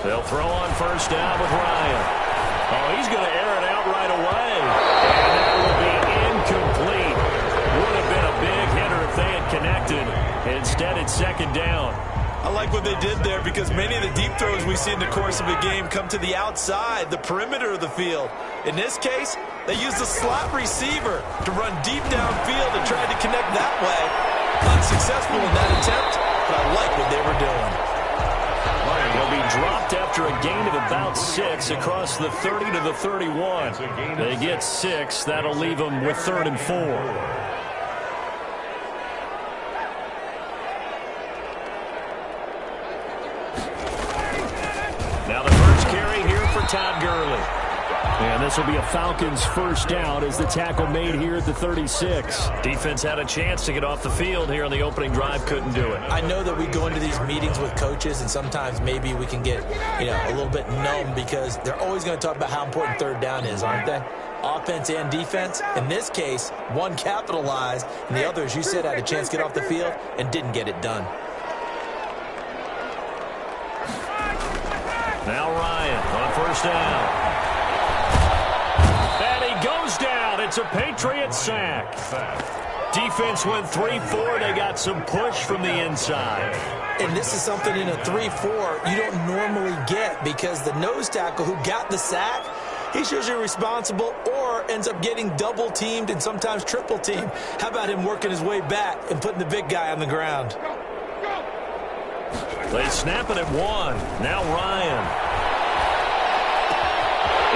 They'll throw on first down with Ryan. Oh, he's going to air it out right away. And that will be incomplete. Would have been a big hitter if they had connected. Instead, it's second down. I like what they did there because many of the deep throws we see in the course of a game come to the outside, the perimeter of the field. In this case, they used a slot receiver to run deep downfield and tried to connect that way. Unsuccessful in that attempt, but I like what they were doing. They'll be dropped after a gain of about 6 across the 30 to the 31. They get 6. That'll leave them with 3rd and 4. Now the first carry here for Todd Gurley. And this will be a Falcons first down as the tackle made here at the 36. Defense had a chance to get off the field here on the opening drive, couldn't do it. I know that we go into these meetings with coaches, and sometimes maybe we can get, a little bit numb because they're always going to talk about how important third down is, aren't they? Offense and defense. In this case, one capitalized, and the other, as you said, had a chance to get off the field and didn't get it done. Now Ryan on first down. And he goes down. It's a Patriot sack. Defense went 3-4. They got some push from the inside. And this is something in a 3-4 you don't normally get because the nose tackle who got the sack, he's usually responsible or ends up getting double-teamed and sometimes triple-teamed. How about him working his way back and putting the big guy on the ground? They snap it at 1. Now Ryan.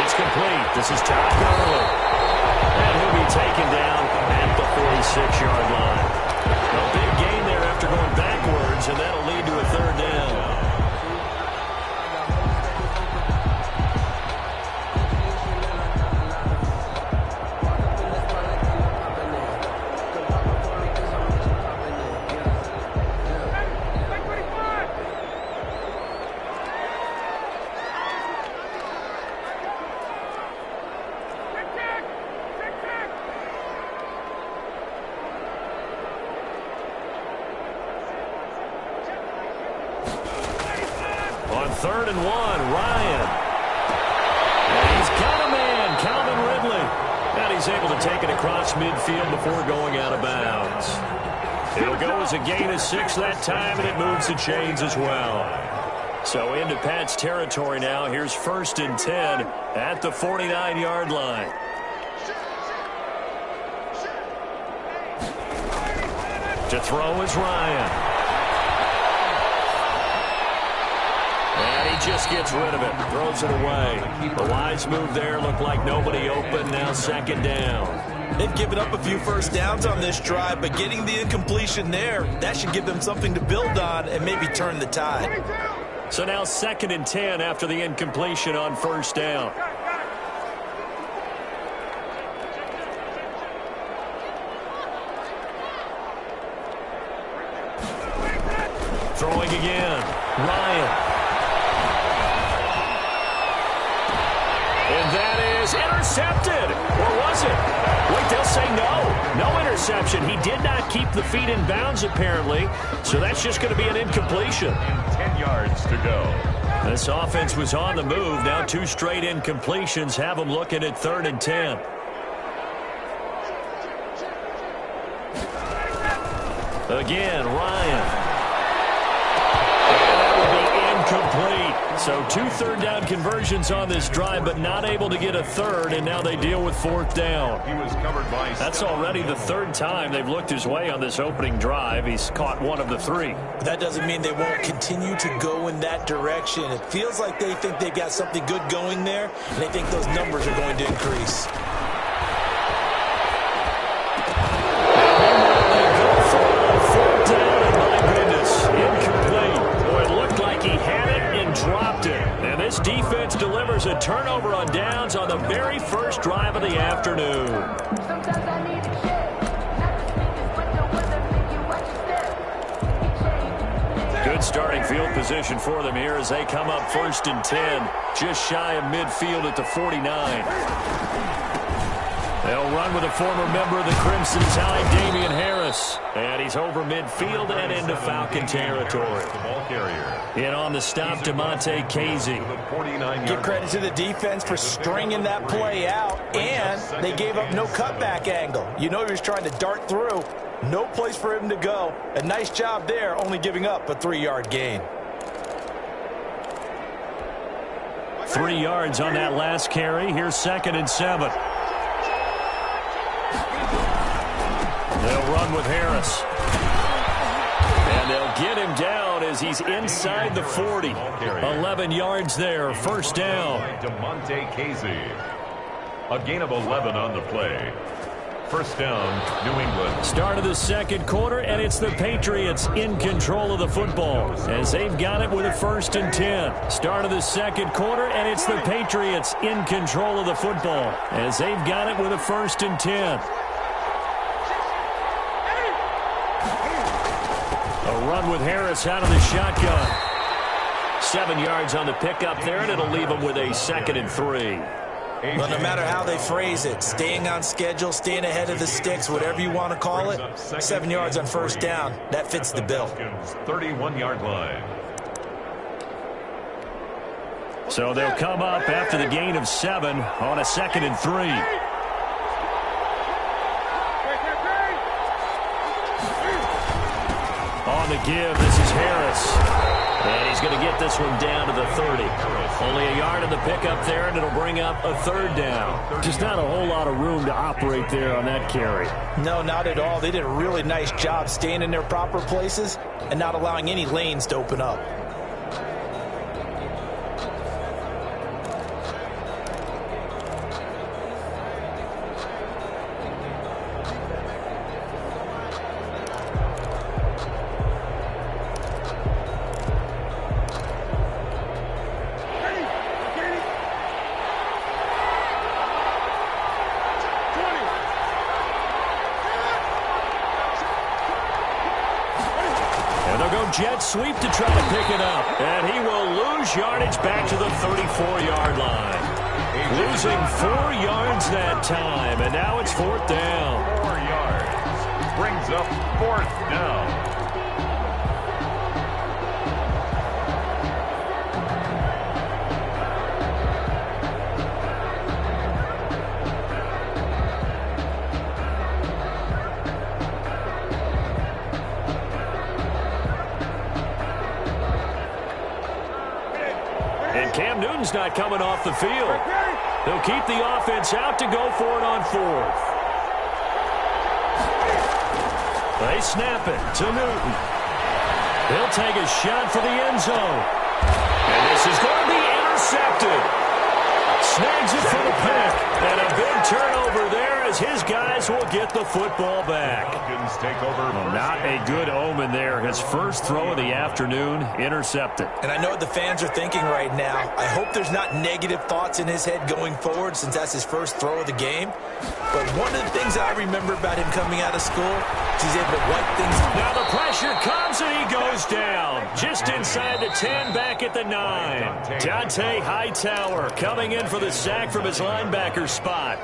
It's complete. This is Todd Gurley. And he'll be taken down at the 46-yard line. A big gain there after going backwards, and that'll lead to a 3rd down. On 3rd and 1, Ryan. And he's got a man, Calvin Ridley. And he's able to take it across midfield before going out of bounds. It'll go as a gain of 6 that time, and it moves the chains as well. So into Pat's territory now. Here's 1st and 10 at the 49-yard line. To throw is Ryan. Just gets rid of it, throws it away. The wise move there, looked like nobody open, now 2nd down. They've given up a few first downs on this drive, but getting the incompletion there, that should give them something to build on and maybe turn the tide. So now 2nd and 10 after the incompletion on first down. Throwing again, Ryan. And that is intercepted. Or was it? Wait, they'll say no. No interception. He did not keep the feet in bounds, apparently. So that's just going to be an incompletion. 10 yards to go. This offense was on the move. Now 2 straight incompletions have them looking at 3rd and 10. Again, Ryan. Complete. So 2 third down conversions on this drive, but not able to get a 3rd, and now they deal with 4th down. He was covered by That's already the 3rd time they've looked his way on this opening drive. He's caught 1 of the 3. But that doesn't mean they won't continue to go in that direction. It feels like they think they've got something good going there, and they think those numbers are going to increase. Dropped it. And this defense delivers a turnover on downs on the very first drive of the afternoon. Good starting field position for them here as they come up 1st and 10, just shy of midfield at the 49. They'll run with a former member of the Crimson Tide, Damian Harris. Harris. And he's over midfield and into Falcon territory. The ball carrier. In on the stop, DeMonte Casey. Give credit to the defense for stringing that play out, and they gave up no cutback angle. You know he was trying to dart through. No place for him to go. A nice job there, only giving up a 3-yard gain. 3 yards on that last carry. Here's 2nd and 7. They'll run with Harris. And they'll get him down as he's inside the 40. 11 yards there, 1st down. DeMonte Casey. A gain of 11 on the play. 1st down, New England. Start of the 2nd quarter, and it's the Patriots in control of the football as they've got it with a 1st and 10. Start of the 2nd quarter, and it's the Patriots in control of the football as they've got it with a 1st and 10. A run with Harris out of the shotgun. 7 yards on the pickup there, and it'll leave him with a 2nd and 3. Well, no matter how they phrase it, staying on schedule, staying ahead of the sticks, whatever you want to call it, 7 yards on 1st down, that fits the bill. 31-yard line. So they'll come up after the gain of 7 on a 2nd and 3. On the give, this is Harris. And he's going to get this one down to the 30. Only a yard in the pickup there, and it'll bring up a 3rd down. Just not a whole lot of room to operate there on that carry. No, not at all. They did a really nice job staying in their proper places and not allowing any lanes to open up. Jet sweep to try to pick it up. And he will lose yardage back to the 34-yard line. Losing 4 yards that time. And now it's 4th down. 4 yards. Brings up 4th down. Cam Newton's not coming off the field. They'll keep the offense out to go for it on 4th. They snap it to Newton. He'll take a shot for the end zone. And this is going to be intercepted. Snags it for the pick. And a big turnover there as his guys will get the football back. Take over. Not a good omen there. His first throw of the afternoon intercepted. And I know what the fans are thinking right now. I hope there's not negative thoughts in his head going forward since that's his first throw of the game. But one of the things I remember about him coming out of school is he's able to wipe things up. Now the pressure comes and he goes down. Just inside the 10, back at the 9. Dante Hightower coming in for the sack from his linebacker spot.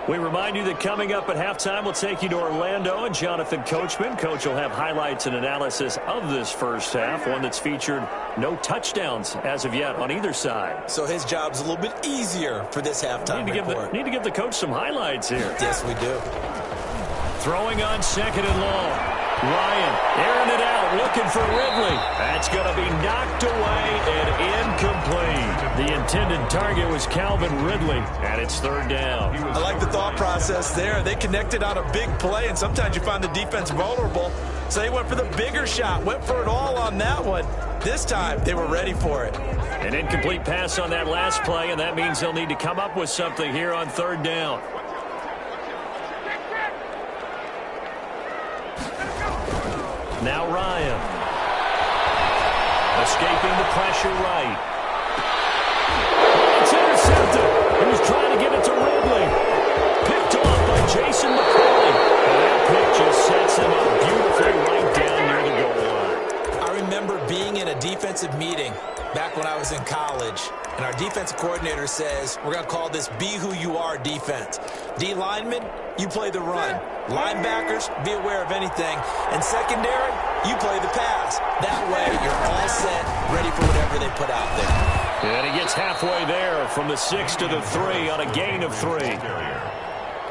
We remind you that coming up at halftime, we'll take you to Orlando and Jonathan Coachman. Coach will have highlights and analysis of this first half, one that's featured no touchdowns as of yet on either side. So his job's a little bit easier for this halftime report. Need to give the coach some highlights here. Yes, we do. Throwing on 2nd and long. Ryan airing it out, looking for Ridley. That's going to be knocked away and incomplete. The intended target was Calvin Ridley, and it's 3rd down. I like the thought process there. They connected on a big play, and sometimes you find the defense vulnerable. So they went for the bigger shot, went for it all on that one. This time, they were ready for it. An incomplete pass on that last play, and that means they'll need to come up with something here on 3rd down. Now Ryan. Escaping the pressure right. It's intercepted. He was trying to get it to Ridley. Picked off by Jason McCoy. And that pick just sets him up beautifully right down near the goal line. I remember being in a defensive meeting back when I was in college, and our defensive coordinator says we're going to call this be who you are defense. D linemen, you play the run. Linebackers, be aware of anything. And secondary, you play the pass. That way, you're all set, ready for whatever they put out there. And he gets halfway there from the 6 to the 3 on a gain of 3.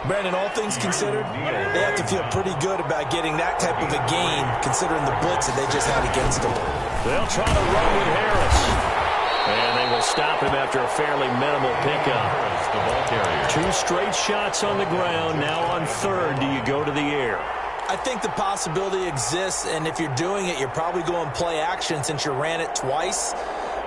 Brandon, all things considered, they have to feel pretty good about getting that type of a gain considering the blitz that they just had against them. They'll try to run with Harris. And they will stop him after a fairly minimal pickup. 2 straight shots on the ground. Now on 3rd, do you go to the air? I think the possibility exists, and if you're doing it, you're probably going play action since you ran it twice.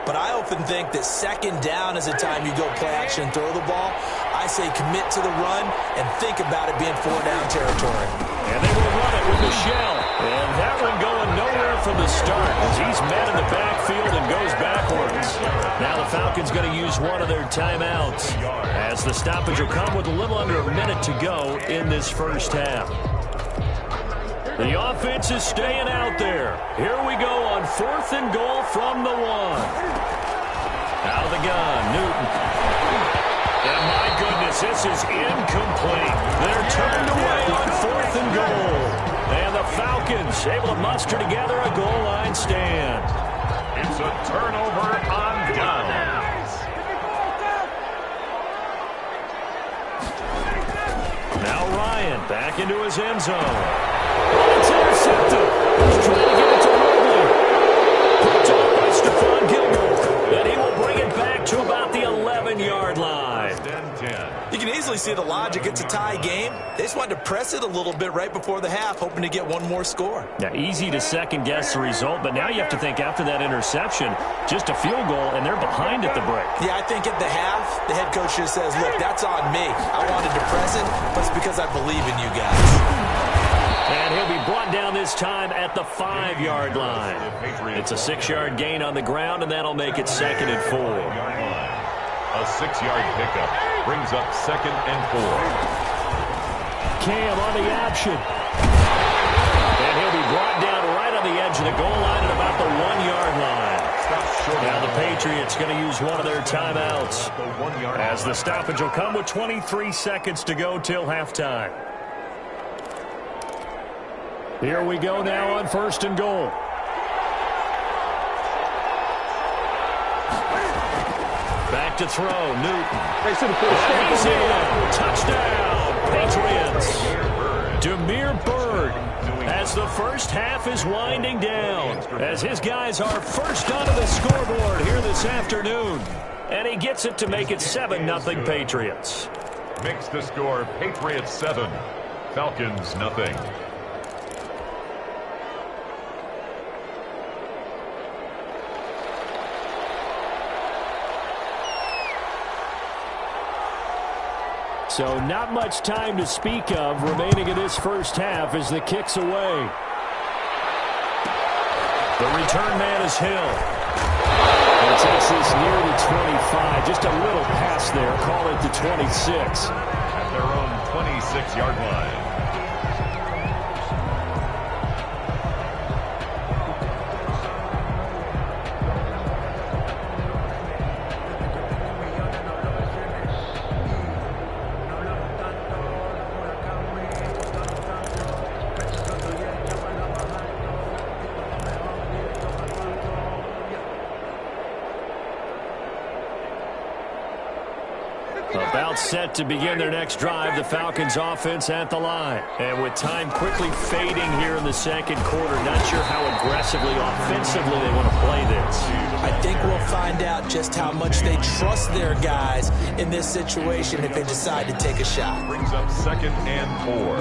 But I often think that 2nd down is the time you go play action and throw the ball. I say commit to the run and think about it being 4-down territory. And they will run it with Michelle. And that one going nowhere from the start as he's met in the backfield and goes backwards. Now the Falcons going to use one of their timeouts as the stoppage will come with a little under a minute to go in this first half. The offense is staying out there. Here we go on 4th and goal from the 1. Out of the gun, Newton. And my goodness, this is incomplete. They're turned away on 4th and goal. And the Falcons able to muster together a goal line stand. It's a turnover on downs. Now Ryan back into his end zone. It's intercepted. He's trying to get it to Ridley. Picked up by Stephon Gilmore. And he will bring it back to about the 11-yard line. You can easily see the logic. It's a tie game. They just wanted to press it a little bit right before the half, hoping to get one more score. Now, easy to second-guess the result, but now you have to think after that interception, just a field goal, and they're behind at the break. Yeah, I think at the half, the head coach just says, look, that's on me. I wanted to press it, but it's because I believe in you guys. And he'll be brought down this time at the 5-yard line. It's a 6-yard gain on the ground, and that'll make it 2nd and 4. A 6-yard pickup brings up 2nd and 4. Cam on the option. And he'll be brought down right on the edge of the goal line at about the 1-yard line. Now the Patriots going to use one of their timeouts as the stoppage will come with 23 seconds to go till halftime. Here we go now on 1st and goal. Back to throw, Newton. He's in. Touchdown, Patriots. Damiere Byrd as the first half is winding down. As his guys are first onto the scoreboard here this afternoon. And he gets it to make it 7-0 Patriots. Makes the score Patriots 7, Falcons nothing. So not much time to speak of remaining in this first half as the kick's away. The return man is Hill. And takes this near the 25. Just a little pass there. Call it the 26. At their own 26-yard line. About set to begin their next drive, the Falcons offense at the line. And with time quickly fading here in the 2nd quarter, not sure how aggressively, offensively they want to play this. I think we'll find out just how much they trust their guys in this situation if they decide to take a shot. Brings up 2nd and 4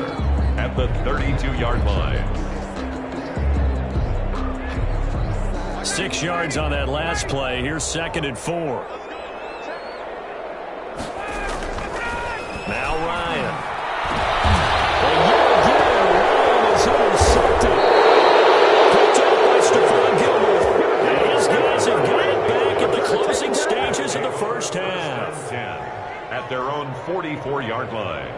at the 32-yard line. 6 yards on that last play. Here's 2nd and 4. Now Ryan. And yet again, Ryan is intercepted. Picked up by Stephon Gilmore. And his guys have got it back at the closing stages of the first half. 10 at their own 44-yard line.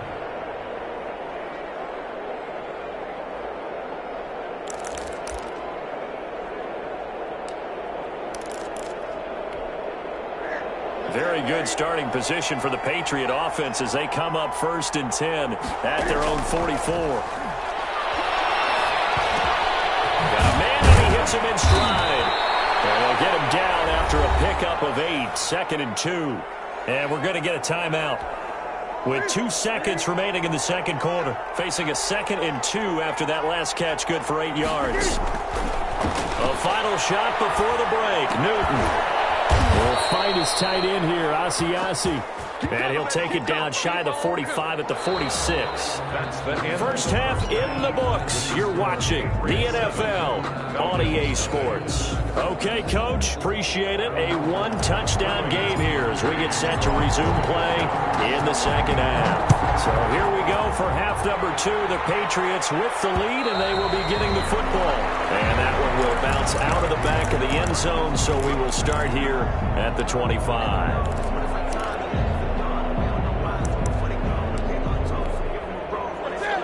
Very good starting position for the Patriot offense as they come up 1st and 10 at their own 44. Got a man, and he hits him in stride. And they'll get him down after a pickup of 8, 2nd and 2. And we're going to get a timeout with 2 seconds remaining in the second quarter. Facing a 2nd and 2 after that last catch, good for 8 yards. A final shot before the break. Newton will find his tight end here, Asiasi. And he'll take it down shy of the 45 at the 46. First half in the books. You're watching the NFL on EA Sports. Okay, Coach, appreciate it. A 1-touchdown game here as we get set to resume play in the second half. So here we go for half number 2. The Patriots with the lead, and they will be getting the football. And that one will bounce out of the back of the end zone, so we will start here at the 25.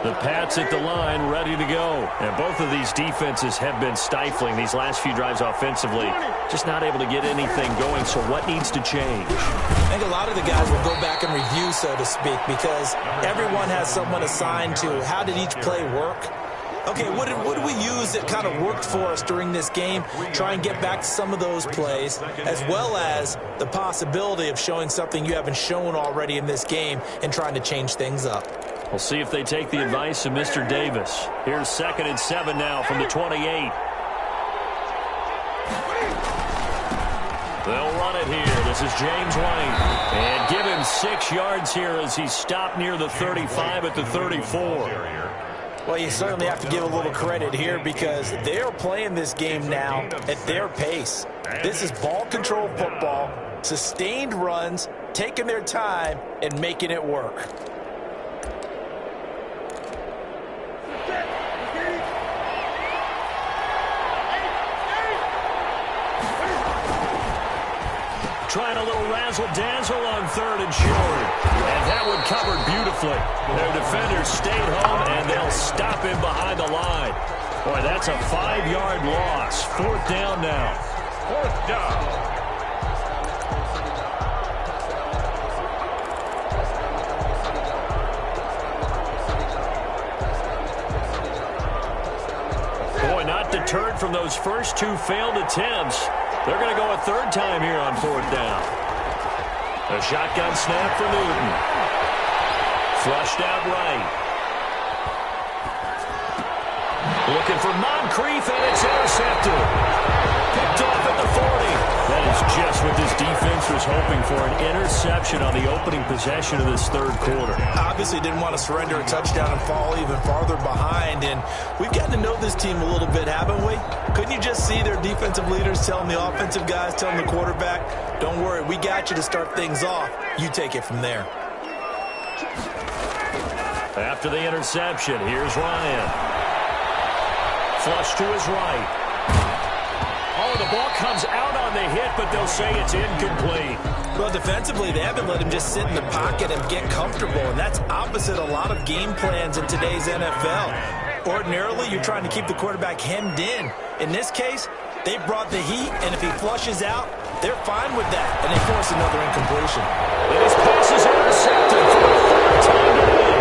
The Pats at the line, ready to go. And both of these defenses have been stifling these last few drives offensively. Just not able to get anything going, so what needs to change? I think a lot of the guys will go back and review, so to speak, because everyone has someone assigned to how did each play work. Okay, what did we use that kind of worked for us during this game? Try and get back to some of those plays, as well as the possibility of showing something you haven't shown already in this game and trying to change things up. We'll see if they take the advice of Mr. Davis. Here's 2nd and 7 now from the 28. They'll run it here. This is James White. And give him 6 yards here as he stopped near the 35 at the 34. Well, you certainly have to give a little credit here because they're playing this game now at their pace. This is ball control football, sustained runs, taking their time, and making it work. Trying a little razzle-dazzle on 3rd and short. And that one covered beautifully. Their defenders stayed home, and they'll stop him behind the line. Boy, that's a 5-yard loss. 4th down now. 4th down. Boy, not deterred from those first 2 failed attempts. They're going to go a 3rd time here on 4th down. A shotgun snap for Newton. Flushed out right. Looking for Moncrief, and it's intercepted. Picked off at the 40. That is just what this defense was hoping for, an interception on the opening possession of this 3rd quarter. Obviously didn't want to surrender a touchdown and fall even farther behind, and we've gotten to know this team a little bit, haven't we? Couldn't you just see their defensive leaders telling the offensive guys, telling the quarterback, don't worry, we got you to start things off. You take it from there. After the interception, here's Ryan. Flush to his right. Oh, the ball comes out on the hit, but they'll say it's incomplete. Well, defensively, they haven't let him just sit in the pocket and get comfortable, and that's opposite a lot of game plans in today's NFL. Ordinarily, you're trying to keep the quarterback hemmed in. In this case, they brought the heat, and if he flushes out, they're fine with that, and they force another incompletion. And his pass is intercepted for the 3rd time today.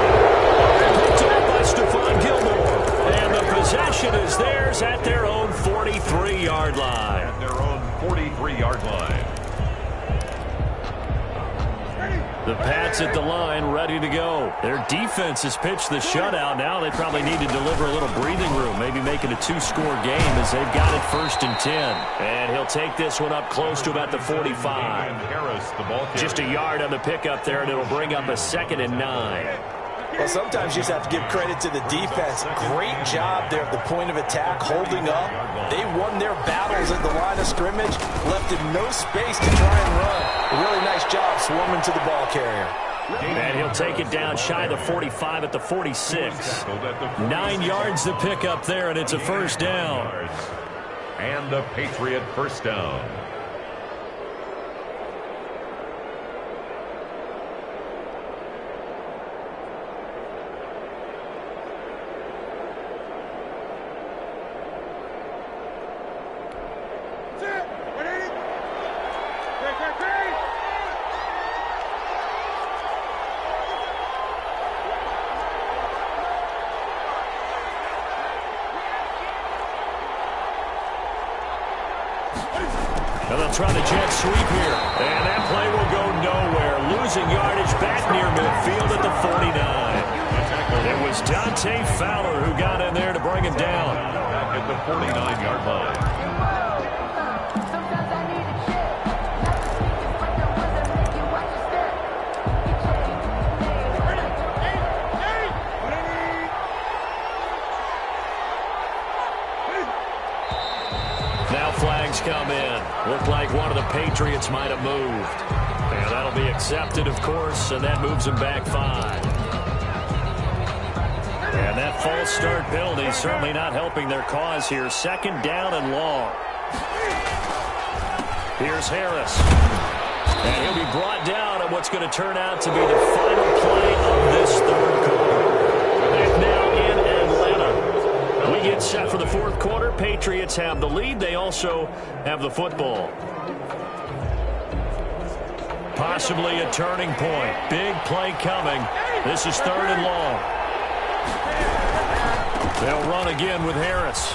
Picked up by Stephon Gilmore. And the possession is theirs at their own 43-yard line. At their own 43-yard line. The Pats at the line, ready to go. Their defense has pitched the shutout. Now they probably need to deliver a little breathing room, maybe make it a 2-score game as they've got it 1st and 10. And he'll take this one up close to about the 45. Harris, the ball carrier. Just a yard on the pickup there, and it'll bring up a 2nd and 9. Well, sometimes you just have to give credit to the defense. Great job there at the point of attack, holding up. They won their battles at the line of scrimmage, left him no space to try and run. A really nice job swarming to the ball carrier. And he'll take it down shy of the 45 at the 46. 9 yards to pick up there, and it's a 1st down. And the Patriot 1st down. And they'll try the jet sweep here. And that play will go nowhere. Losing yardage back near midfield at the 49. It was Dante Fowler who got in there to bring him down. Back at the 49-yard line. Now flags come in. Looked like one of the Patriots might have moved. And that'll be accepted, of course, and that moves him back 5. And that false start penalty certainly not helping their cause here. 2nd down and long. Here's Harris. And he'll be brought down at what's going to turn out to be the final play of this 3rd quarter. And now in Atlanta. We get set for the 4th quarter. Patriots have the lead. They also have the football. Possibly a turning point. Big play coming. This is 3rd and long. They'll run again with Harris.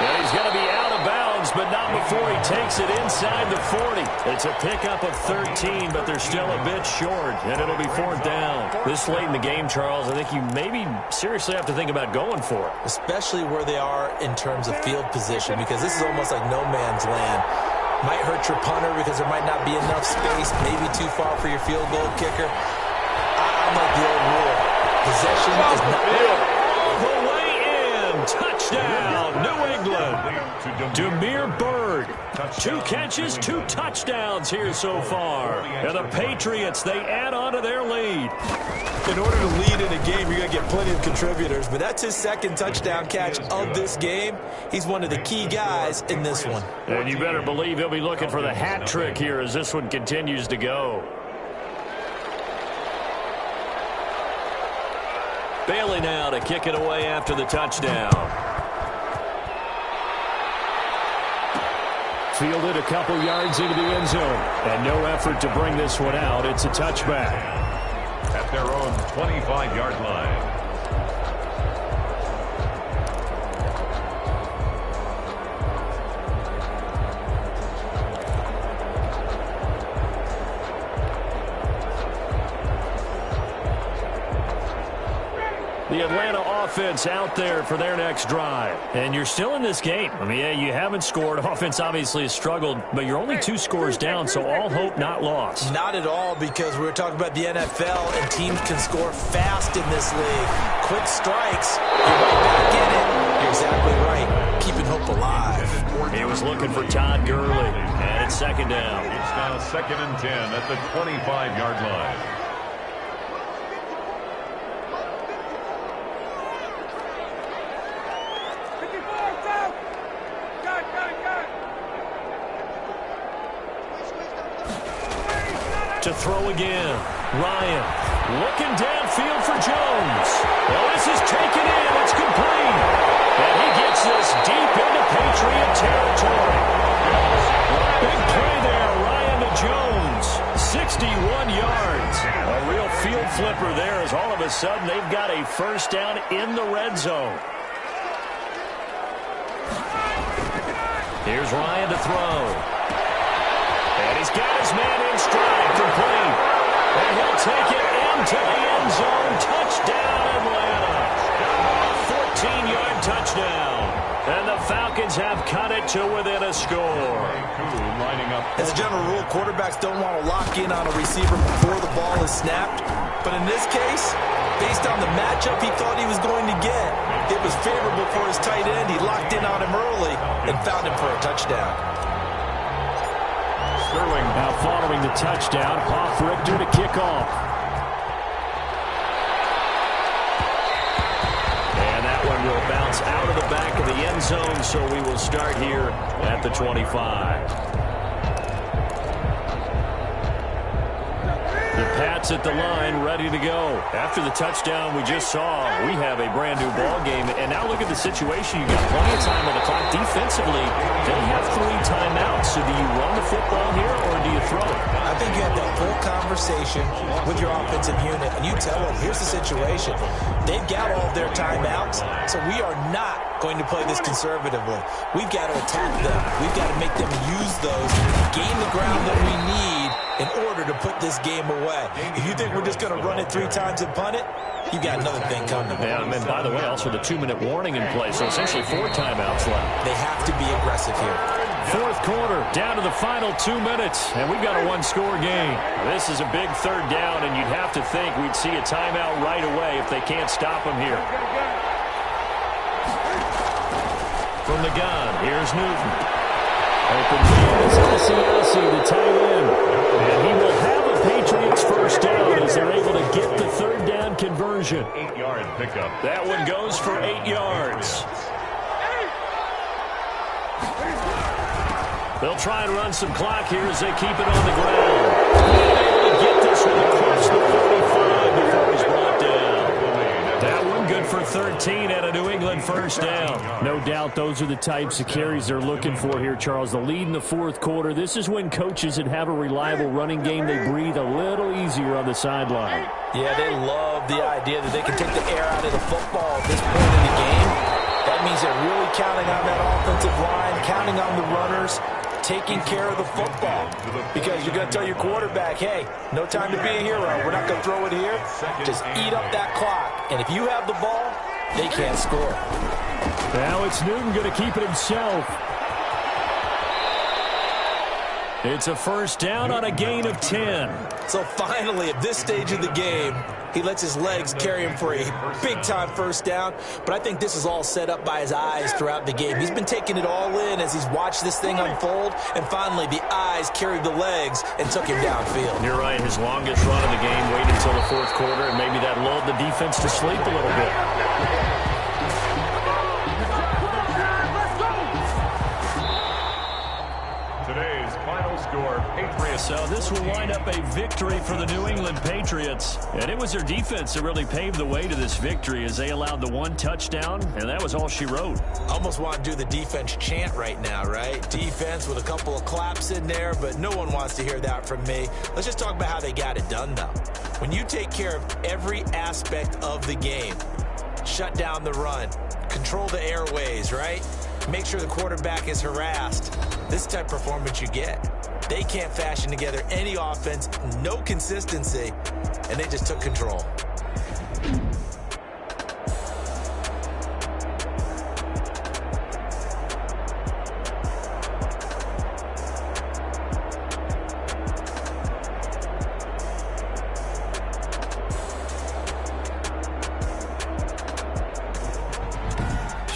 And he's going to be out of bounds, but not before he takes it inside the 40. It's a pickup of 13, but they're still a bit short, and it'll be 4th down. This late in the game, Charles, I think you maybe seriously have to think about going for it. Especially where they are in terms of field position, because this is almost like no man's land. Might hurt your punter because there might not be enough space, maybe too far for your field goal kicker. I'm like the old rule. Possession is not all the way in. Touchdown, New England. Damiere Byrd. 2 catches, 2 touchdowns here so far. And the Patriots, they add on to their lead. In order to lead in a game, you're going to get plenty of contributors. But that's his 2nd touchdown catch of this game. He's one of the key guys in this one. And you better believe he'll be looking for the hat trick here as this one continues to go. Bailey now to kick it away after the touchdown. Fielded a couple yards into the end zone. And no effort to bring this one out. It's a touchback. At their own 25-yard line. The Atlanta offense out there for their next drive. And you're still in this game. I mean, yeah, you haven't scored. Offense obviously has struggled, but you're only 2 scores down, so all hope not lost. Not at all, because we were talking about the NFL, and teams can score fast in this league. Quick strikes, you're right back in it. You're exactly right. Keeping hope alive. He was looking for Todd Gurley, and it's 2nd down. It's now 2nd and 10 at the 25-yard line. To throw again. Ryan looking downfield for Jones. Well, this is taken in. It's complete. And he gets this deep into Patriot territory. Big play there. Ryan to Jones. 61 yards. A real field flipper there as all of a sudden they've got a 1st down in the red zone. Here's Ryan to throw. And he's got his man in stride, complete. And he'll take it into the end zone. Touchdown, Atlanta. 14-yard touchdown. And the Falcons have cut it to within a score. As a general rule, quarterbacks don't want to lock in on a receiver before the ball is snapped. But in this case, based on the matchup he thought he was going to get, it was favorable for his tight end. He locked in on him early and found him for a touchdown. Sterling now following the touchdown. Hoff Richter to kick off. And that one will bounce out of the back of the end zone, so we will start here at the 25. The pass bats at the line, ready to go. After the touchdown we just saw, we have a brand-new ball game. And now look at the situation. You've got plenty of time on the clock. Defensively, they have 3 timeouts. So do you run the football here, or do you throw it? I think you have that full conversation with your offensive unit, and you tell them, here's the situation. They've got all of their timeouts, so we are not going to play this conservatively. We've got to attack them. We've got to make them use those, gain the ground that we need in order to put this game away. If you think we're just going to run it 3 times and punt it, you got another thing coming. Yeah, and by the way, also the 2-minute warning in place, so essentially 4 timeouts left. They have to be aggressive here. Fourth quarter, down to the final 2 minutes, and we've got a 1-score game. This is a big 3rd down, and you'd have to think we'd see a timeout right away if they can't stop them here. From the gun, here's Newton. Open field is Asiasi, the tight end. And he will have a Patriots first down as they're able to get the 3rd down conversion. 8-yard pickup. That one goes for 8 yards. They'll try and run some clock here as they keep it on the ground. Able to get this one across the 45 before he's brought down. That one good for 13 at a New England first down. No doubt those are the types of carries they're looking for here, Charles. The lead in the 4th quarter. This is when coaches that have a reliable running game, they breathe a little easier on the sideline. Yeah, they love the idea that they can take the air out of the football at this point in the game. That means they're really counting on that offensive line, counting on the runners, taking care of the football. Because you're going to tell your quarterback, hey, no time to be a hero. We're not going to throw it here. Just eat up that clock. And if you have the ball, they can't score. Now it's Newton going to keep it himself. It's a first down on a gain of 10. So finally, at this stage of the game, he lets his legs carry him for a big-time first down. But I think this is all set up by his eyes throughout the game. He's been taking it all in as he's watched this thing unfold. And finally, the eyes carried the legs and took him downfield. You're right. His longest run of the game waited until the 4th quarter, and maybe that lulled the defense to sleep a little bit. Today's final score, Patriots. So this will wind up a victory for the New England Patriots. And it was their defense that really paved the way to this victory as they allowed the 1 touchdown, and that was all she wrote. Almost want to do the defense chant right now, right? Defense with a couple of claps in there, but no one wants to hear that from me. Let's just talk about how they got it done, though. When you take care of every aspect of the game, shut down the run, control the airways, right? Make sure the quarterback is harassed. This type of performance you get. They can't fashion together any offense, no consistency, and they just took control.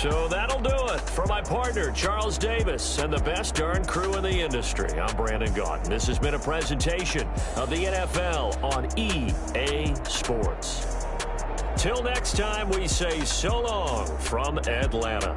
So that'll do it for my partner, Charles Davis, and the best darn crew in the industry. I'm Brandon Gaudin. This has been a presentation of the NFL on EA Sports. Till next time, we say so long from Atlanta.